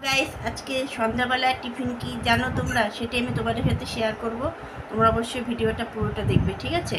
Guys, আজকে সন্ধ্যাবেলায় tiffin কি জানো তোমরা? সেটাই আমি তোমাদের সাথে শেয়ার করব। তোমরা অবশ্যই ভিডিওটা পুরোটা দেখবে, ঠিক আছে?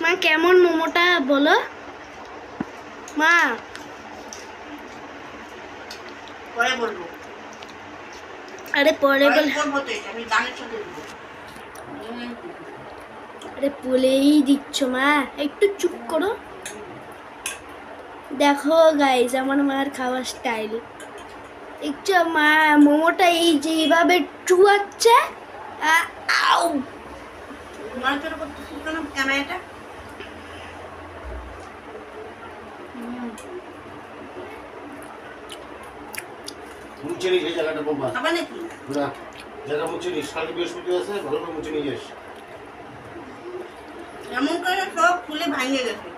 মা কেমন মোমোটা বলো মা? পরে বলবো। আরে পরে বল। আমি গানের সাথে দেবো। আরে বলেই দিচ্ছ মা, একটু চুপ করো। দেখো গাইজ আমার মার খাওয়ার স্টাইল একটু। মা মোমোটা এই যেভাবে চুয়াচ্ছে, আউ নড়াচড়া করতেছিস কেন ক্যামেরাটা? মুছে নিস এই জায়গাটা বোমা। আবার নাকি? না, জায়গা মুছে নিস। কালকে বৃহস্পতি আছে, ভালো করে মুছে নিয়ে যাস। এমন করে সব ফুলে ভাঙে গেছে।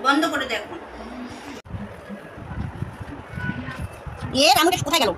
বন্ধ করে দেখো। এ রামুটা কোথায় গেল?